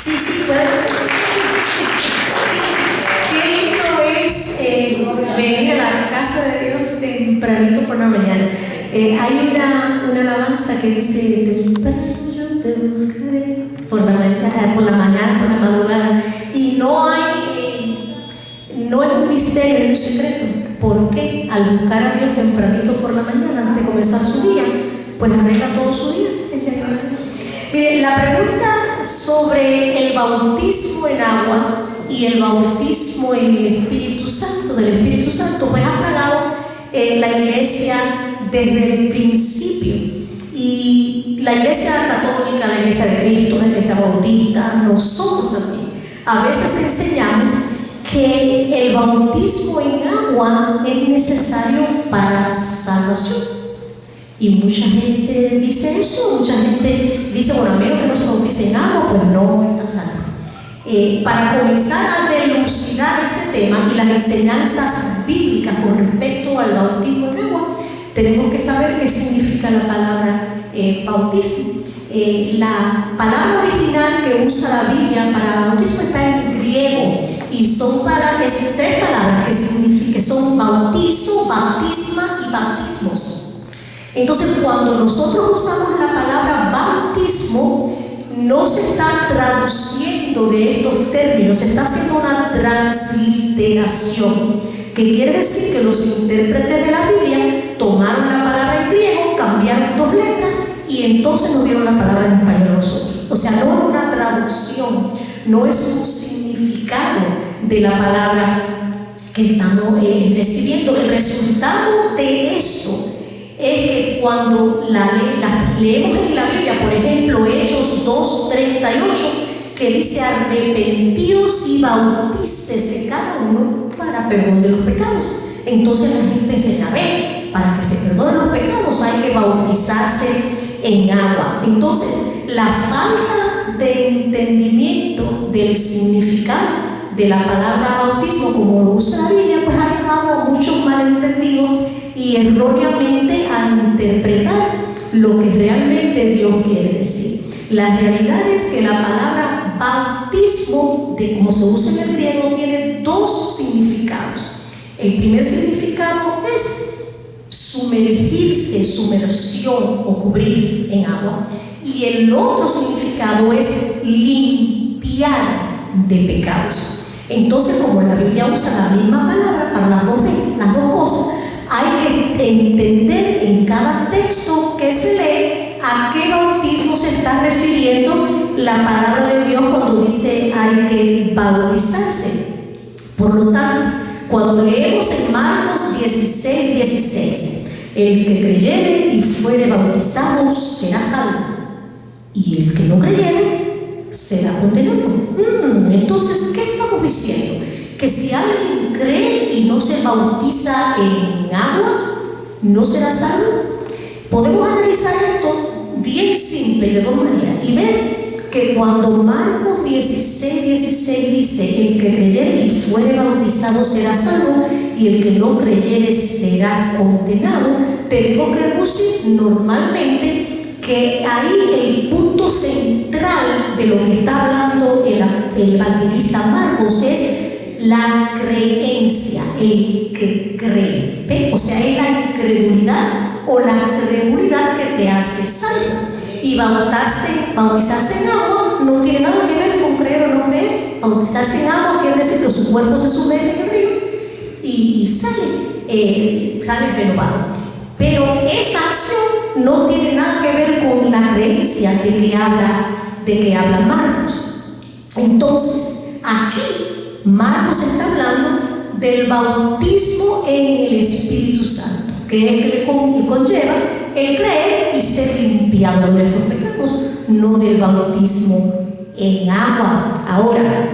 Sí, puede. Qué lindo es venir a la casa de Dios tempranito por la mañana. Hay una alabanza que dice: temprano yo te buscaré por la mañana, por la madrugada. Y no es un misterio, es un secreto. ¿Por qué? Al buscar a Dios tempranito por la mañana, antes de comenzar su día, pues arregla todo su día. Miren, la pregunta sobre el bautismo en agua y el bautismo en el Espíritu Santo, del Espíritu Santo, pues ha plagado la iglesia desde el principio. Y la iglesia católica, la iglesia de Cristo, la iglesia bautista, nosotros también, a veces enseñamos que el bautismo en agua es necesario para salvación. Y mucha gente dice eso, mucha gente dice: bueno, a menos que no se bautice en agua, pues no está salvo. Para comenzar a dilucidar este tema y las enseñanzas bíblicas con respecto al bautismo en agua, tenemos que saber qué significa la palabra bautismo. La palabra original que usa la Biblia para bautismo está en griego y son tres palabras que son bautizo, bautisma y bautismos. Entonces, cuando nosotros usamos la palabra bautismo, no se está traduciendo de estos términos, se está haciendo una transliteración, que quiere decir que los intérpretes de la Biblia tomaron la palabra en griego, cambiaron 2 letras y entonces nos dieron la palabra en español a nosotros. O sea, no es una traducción, no es un significado de la palabra que estamos recibiendo. El resultado de esto es que cuando leemos en la Biblia, por ejemplo, Hechos 2:38, que dice: arrepentíos y bautícese cada uno para perdón de los pecados. Entonces la gente enseña: ven, para que se perdonen los pecados hay que bautizarse en agua. Entonces, la falta de entendimiento del significado de la palabra bautismo, como lo usa la Biblia, pues ha llevado a muchos malentendidos y erróneamente a interpretar lo que realmente Dios quiere decir. La realidad es que la palabra bautismo, como se usa en el griego, tiene 2 significados. El primer significado es sumergirse, sumersión o cubrir en agua, y el otro significado es limpiar de pecados. Entonces, como la Biblia usa la misma palabra para las dos cosas, hay que entender en cada texto que se lee a qué bautismo se está refiriendo la palabra de Dios cuando dice hay que bautizarse. Por lo tanto, cuando leemos en Marcos 16:16, el que creyere y fuere bautizado será salvo, y el que no creyere será condenado. Entonces, ¿qué estamos diciendo? Que si alguien cree y no se bautiza en agua, ¿no será salvo? Podemos analizar esto bien simple de 2 maneras y ver que cuando Marcos 16:16 dice: el que creyere y fuere bautizado será salvo, y el que no creyere será condenado, tenemos que deducir normalmente que ahí el punto central de lo que está hablando el evangelista Marcos es la creencia, el que cree. ¿Ve? O sea, es la incredulidad o la credulidad que te hace salvo. Y bautizarse en agua no tiene nada que ver con creer o no creer. Bautizarse en agua quiere decir que su cuerpo se sumerge en el río y sale renovado. Pero esa acción no tiene nada que ver con la creencia de que habla Marcos. Entonces, aquí Marcos está hablando del bautismo en el Espíritu Santo, que es el que le conlleva el creer y ser limpiado de nuestros pecados, no del bautismo en agua. Ahora,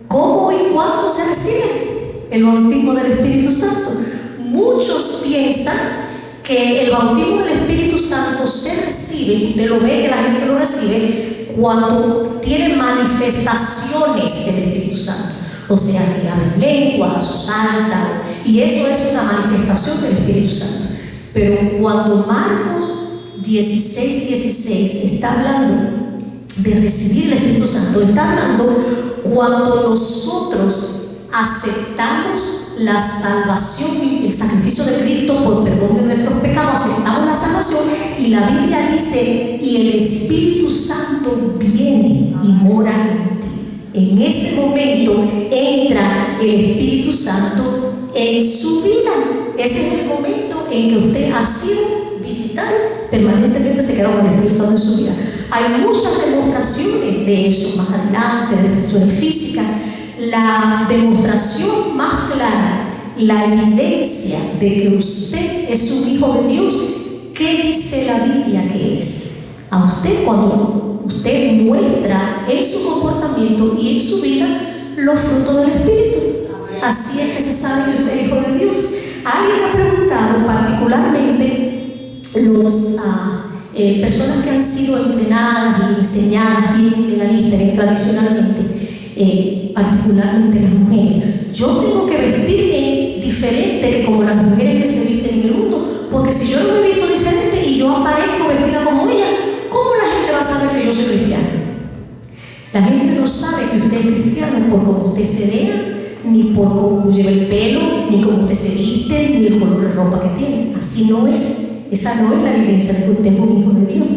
¿cómo y cuándo se recibe el bautismo del Espíritu Santo? Muchos piensan que el bautismo del Espíritu Santo se recibe, usted lo ve que la gente lo recibe cuando tiene manifestaciones del Espíritu Santo. O sea, que hablan lenguas o saltan, y eso es una manifestación del Espíritu Santo. Pero cuando Marcos 16:16 está hablando de recibir el Espíritu Santo, está hablando cuando nosotros aceptamos la salvación y el sacrificio de Cristo por perdón de nuestros pecados, aceptamos la salvación, y la Biblia dice, y el Espíritu Santo viene y mora en ti. En ese momento entra el Espíritu Santo en su vida. Ese es el momento en que usted ha sido visitado, permanentemente se queda con el Espíritu Santo en su vida. Hay muchas demostraciones de eso más adelante, de demostraciones físicas. La demostración más clara, la evidencia de que usted es un hijo de Dios, ¿qué dice la Biblia que es? A usted, cuando usted muestra en su comportamiento y en su vida los frutos del Espíritu. Así es que se sabe que usted es hijo de Dios. Alguien ha preguntado, particularmente los personas que han sido entrenadas y enseñadas bien legalistas, bien tradicionalmente, particularmente las mujeres, yo tengo que vestirme diferente que como las mujeres que se visten en el mundo, porque si yo no me visto diferente y yo aparezco vestida como ella, ¿cómo la gente va a saber que yo soy cristiana? La gente no sabe que usted es cristiano por cómo usted se vea, ni por cómo lleva el pelo, ni cómo usted se viste, ni el color de ropa que tiene. Así no es. Esa no es la evidencia de que usted es un hijo de Dios.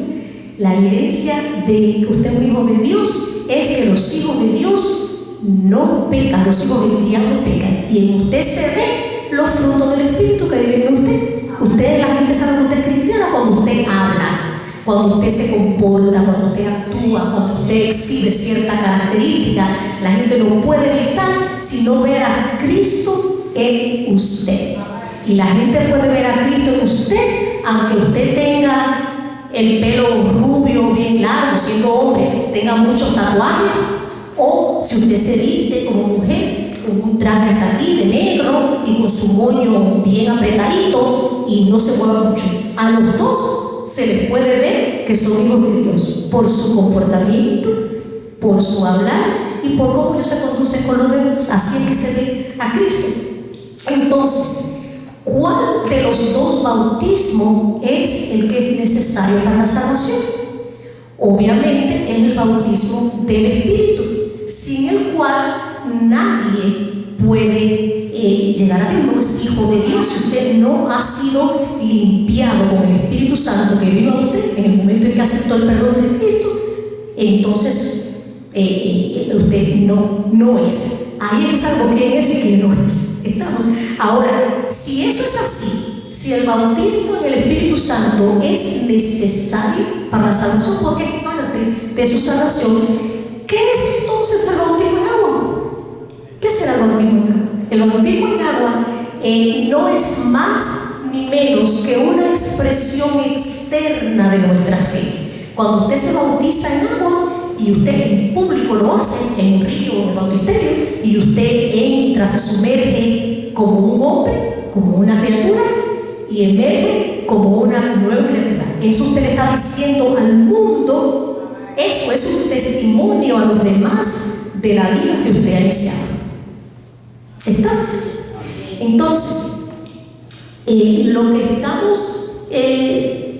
La evidencia de que usted es un hijo de Dios es que los hijos de Dios no pecan, los hijos del diablo pecan, y en usted se ve los frutos del Espíritu que viven en usted. La gente sabe que usted es cristiana cuando usted habla, cuando usted se comporta, cuando usted actúa, cuando usted exhibe cierta característica. La gente no puede evitar sino ver a Cristo en usted. Y la gente puede ver a Cristo en usted, aunque usted tenga el pelo rubio bien largo, siendo hombre, tenga muchos tatuajes, o si usted se viste como mujer, con un traje hasta aquí de negro y con su moño bien apretadito y no se mueva mucho. A los dos se les puede ver que son hijos de Dios por su comportamiento, por su hablar y por cómo ellos se conducen con los demás. Así es que se ve a Cristo. Entonces, ¿cuál de los dos bautismos es el que es necesario para la salvación? Obviamente es el bautismo del Espíritu, sin el cual nadie puede llegar a Dios. No es hijo de Dios. Si usted no ha sido limpiado con el Espíritu Santo que vino a usted en el momento en que aceptó el perdón de Cristo, entonces usted no es. Ahí es que salvo quién es y quién no es. Estamos. Ahora, si eso es así, si el bautismo en el Espíritu Santo es necesario para la salvación, porque es parte de su salvación, ¿qué es entonces el bautismo en agua? ¿Qué será el bautismo en agua? El bautismo en agua no es más ni menos que una expresión externa de nuestra fe. Cuando usted se bautiza en agua y usted en público lo hace, en un río, en el bautisterio, y usted entra, se sumerge como un hombre, como una criatura, y emerge como una nueva criatura. Eso usted le está diciendo al mundo. Eso es un testimonio a los demás de la vida que usted ha iniciado. ¿Estamos? Entonces, lo que estamos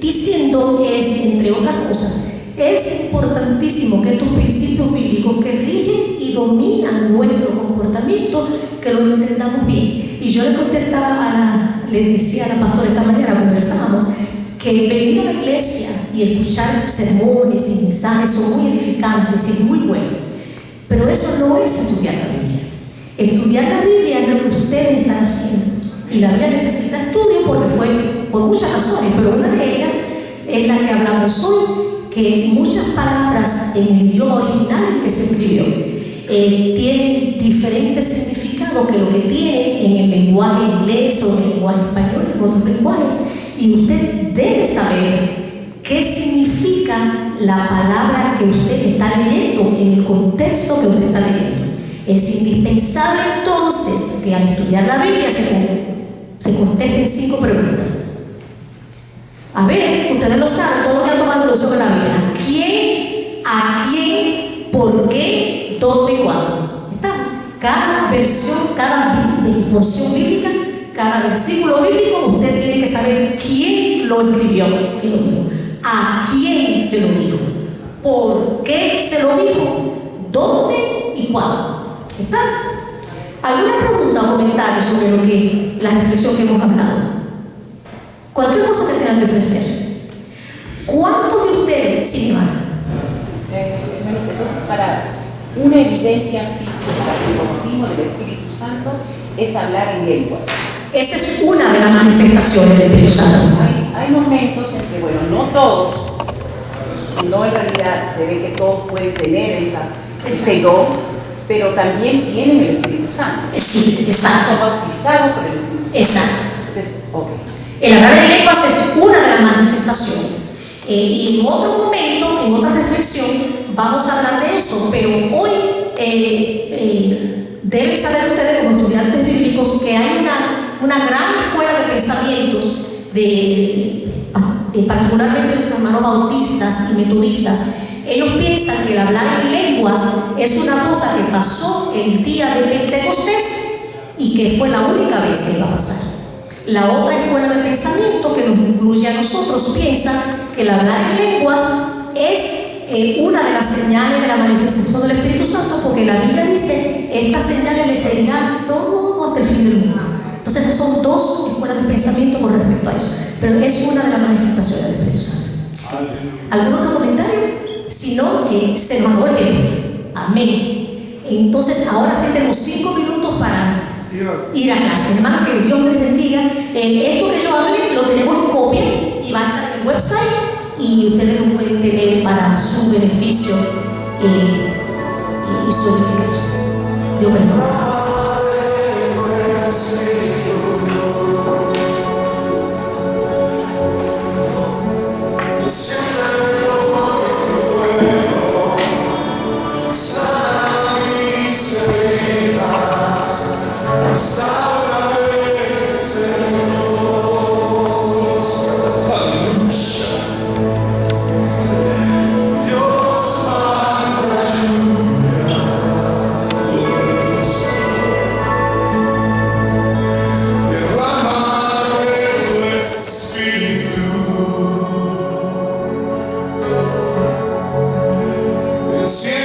diciendo es, entre otras cosas, es importantísimo que estos principios bíblicos que rigen y dominan nuestro comportamiento, que lo entendamos bien. Y yo le contestaba le decía a la pastora esta mañana, conversábamos, que venir a la iglesia y escuchar sermones y mensajes son muy edificantes y es muy bueno, pero eso no es estudiar la Biblia. Estudiar la Biblia es lo que ustedes están haciendo, y la Biblia necesita estudio porque fue por muchas razones, pero una de ellas es la que hablamos hoy, que muchas palabras en el idioma original en que se escribió tienen diferentes significados que lo que tienen en el lenguaje inglés o en el lenguaje español, en otros lenguajes, y usted debe saber qué significa la palabra que usted está leyendo en el contexto que usted está leyendo. Es indispensable entonces que al estudiar la Biblia se contesten 5 preguntas. A ver, ustedes lo saben, todos los que han tomado introducción de la Biblia. ¿Quién? ¿A quién? ¿Por qué? ¿Dónde y cuándo? ¿Estamos? Cada versión, cada porción bíblica, cada versículo bíblico, usted tiene que saber quién lo escribió, quién lo dijo, a quién se lo dijo, por qué se lo dijo, dónde y cuándo. ¿Estás? ¿Alguna pregunta o comentario sobre lo que la reflexión que hemos hablado? Cualquier cosa que tengan que ofrecer. ¿Cuántos de ustedes, sí, hermana? Entonces, para una evidencia física del bautismo del Espíritu Santo es hablar en lengua. Esa es una de las manifestaciones del Espíritu Santo. Hay momentos en que, bueno, no todos, no en realidad se ve que todos pueden tener ese don, pero también tienen el Espíritu Santo. Sí, exacto. Son bautizados por el Espíritu Santo. Exacto. Entonces, okay. El hablar en lenguas es una de las manifestaciones. Y en otro momento, en otra reflexión, vamos a hablar de eso, pero hoy deben saber ustedes como estudiantes bíblicos que hay una gran escuela de pensamientos, particularmente nuestros hermanos bautistas y metodistas. Ellos piensan que el hablar en lenguas es una cosa que pasó el día de Pentecostés y que fue la única vez que iba a pasar. La otra escuela de pensamiento que nos incluye a nosotros piensa que el hablar en lenguas es una de las señales de la manifestación del Espíritu Santo, porque la Biblia dice: estas señales le seguirán todo hasta el fin del mundo. Entonces son dos escuelas de pensamiento con respecto a eso, pero es una de las manifestaciones del Espíritu Santo. ¿Algún otro comentario? Si no, se nos acabó el tiempo. Amén. Entonces ahora sí tenemos 5 minutos para ir a clase. Hermano, que Dios les bendiga. Esto que yo hablé lo tenemos en copia y va a estar en el website y ustedes lo pueden tener para su beneficio y su edificación. Dios bendiga. Sí.